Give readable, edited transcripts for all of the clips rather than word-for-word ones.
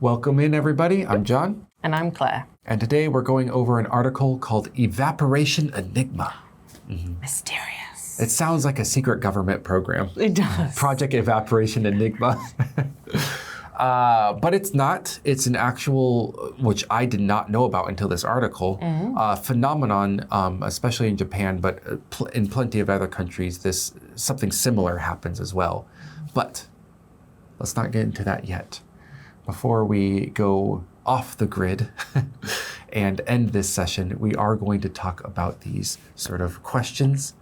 Welcome in, everybody. I'm John. And I'm Claire. And today we're going over an article called Evaporation Enigma. Mysterious. It sounds like a secret government program. It does. Project Evaporation Enigma. But it's not. It's an actual, which I did not know about until this article, phenomenon, especially in Japan, but in plenty of other countries, something similar happens as well. But let's not get into that yet. Before we go off the grid and end this session, we are going to talk about these sort of questions.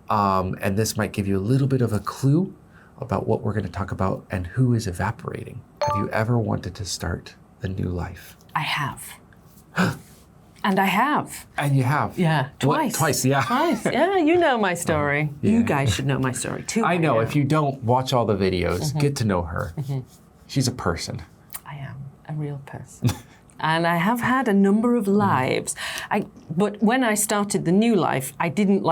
And this might give you a little bit of a clue about what we're going to talk about and who is evaporating. Have you ever wanted to start a new life? I have. And I have. And you have? Yeah, twice. What? Twice, yeah. Twice, yeah, you know my story. Yeah. You guys should know my story too. I know, if you don't watch all the videos, get to know her. She's a person. I am a real person. And I have had a number of lives. But when I started the new life, I didn't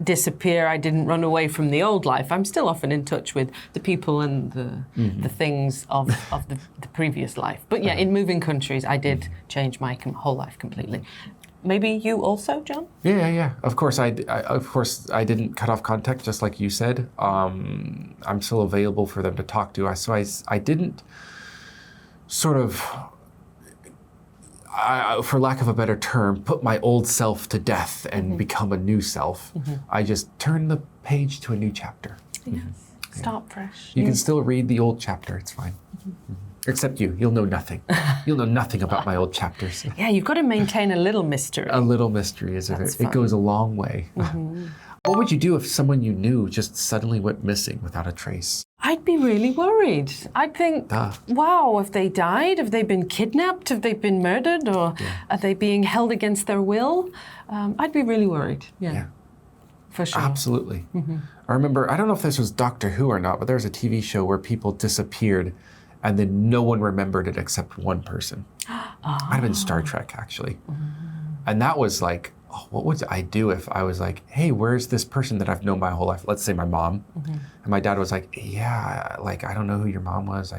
disappear. I didn't run away from the old life. I'm still often in touch with the people and the things of the previous life. But yeah, in moving countries, I did change my whole life completely. Maybe you also, John? Yeah. Of course, I didn't cut off contact, just like you said. I'm still available for them to talk to. So I didn't sort of, for lack of a better term, put my old self to death and become a new self. I just turned the page to a new chapter. Yes. Start fresh. You can still read the old chapter, it's fine. Except you'll know nothing. You'll know nothing about my old chapters. Yeah, you've got to maintain a little mystery. A little mystery, it goes a long way. What would you do if someone you knew just suddenly went missing without a trace? I'd be really worried. I'd think, wow, have they died? Have they been kidnapped? Have they been murdered? Or are they being held against their will? I'd be really worried. Yeah. For sure. Absolutely. I remember, I don't know if this was Doctor Who or not, but there was a TV show where people disappeared and then no one remembered it except one person. Might have been Star Trek, actually. And that was like, what would I do if I was like, hey, where's this person that I've known my whole life? Let's say my mom. And my dad was like, yeah, I don't know who your mom was.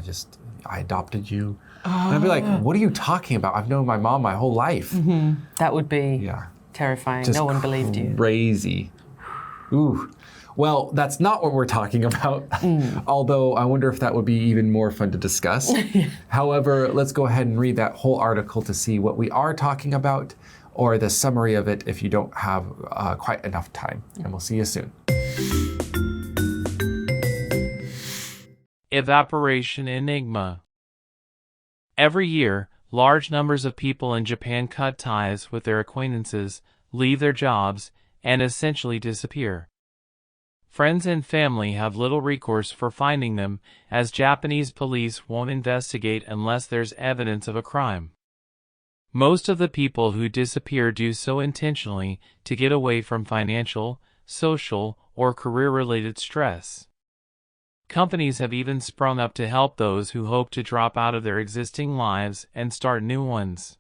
I adopted you. And I'd be like, what are you talking about? I've known my mom my whole life. That would be terrifying. Just no one believed you. Crazy. Ooh. Well, that's not what we're talking about, although I wonder if that would be even more fun to discuss. However, let's go ahead and read that whole article to see what we are talking about, or the summary of it if you don't have quite enough time. And we'll see you soon. Evaporation Enigma. Every year, large numbers of people in Japan cut ties with their acquaintances, leave their jobs, and essentially disappear. Friends and family have little recourse for finding them, as Japanese police won't investigate unless there's evidence of a crime. Most of the people who disappear do so intentionally to get away from financial, social, or career-related stress. Companies have even sprung up to help those who hope to drop out of their existing lives and start new ones.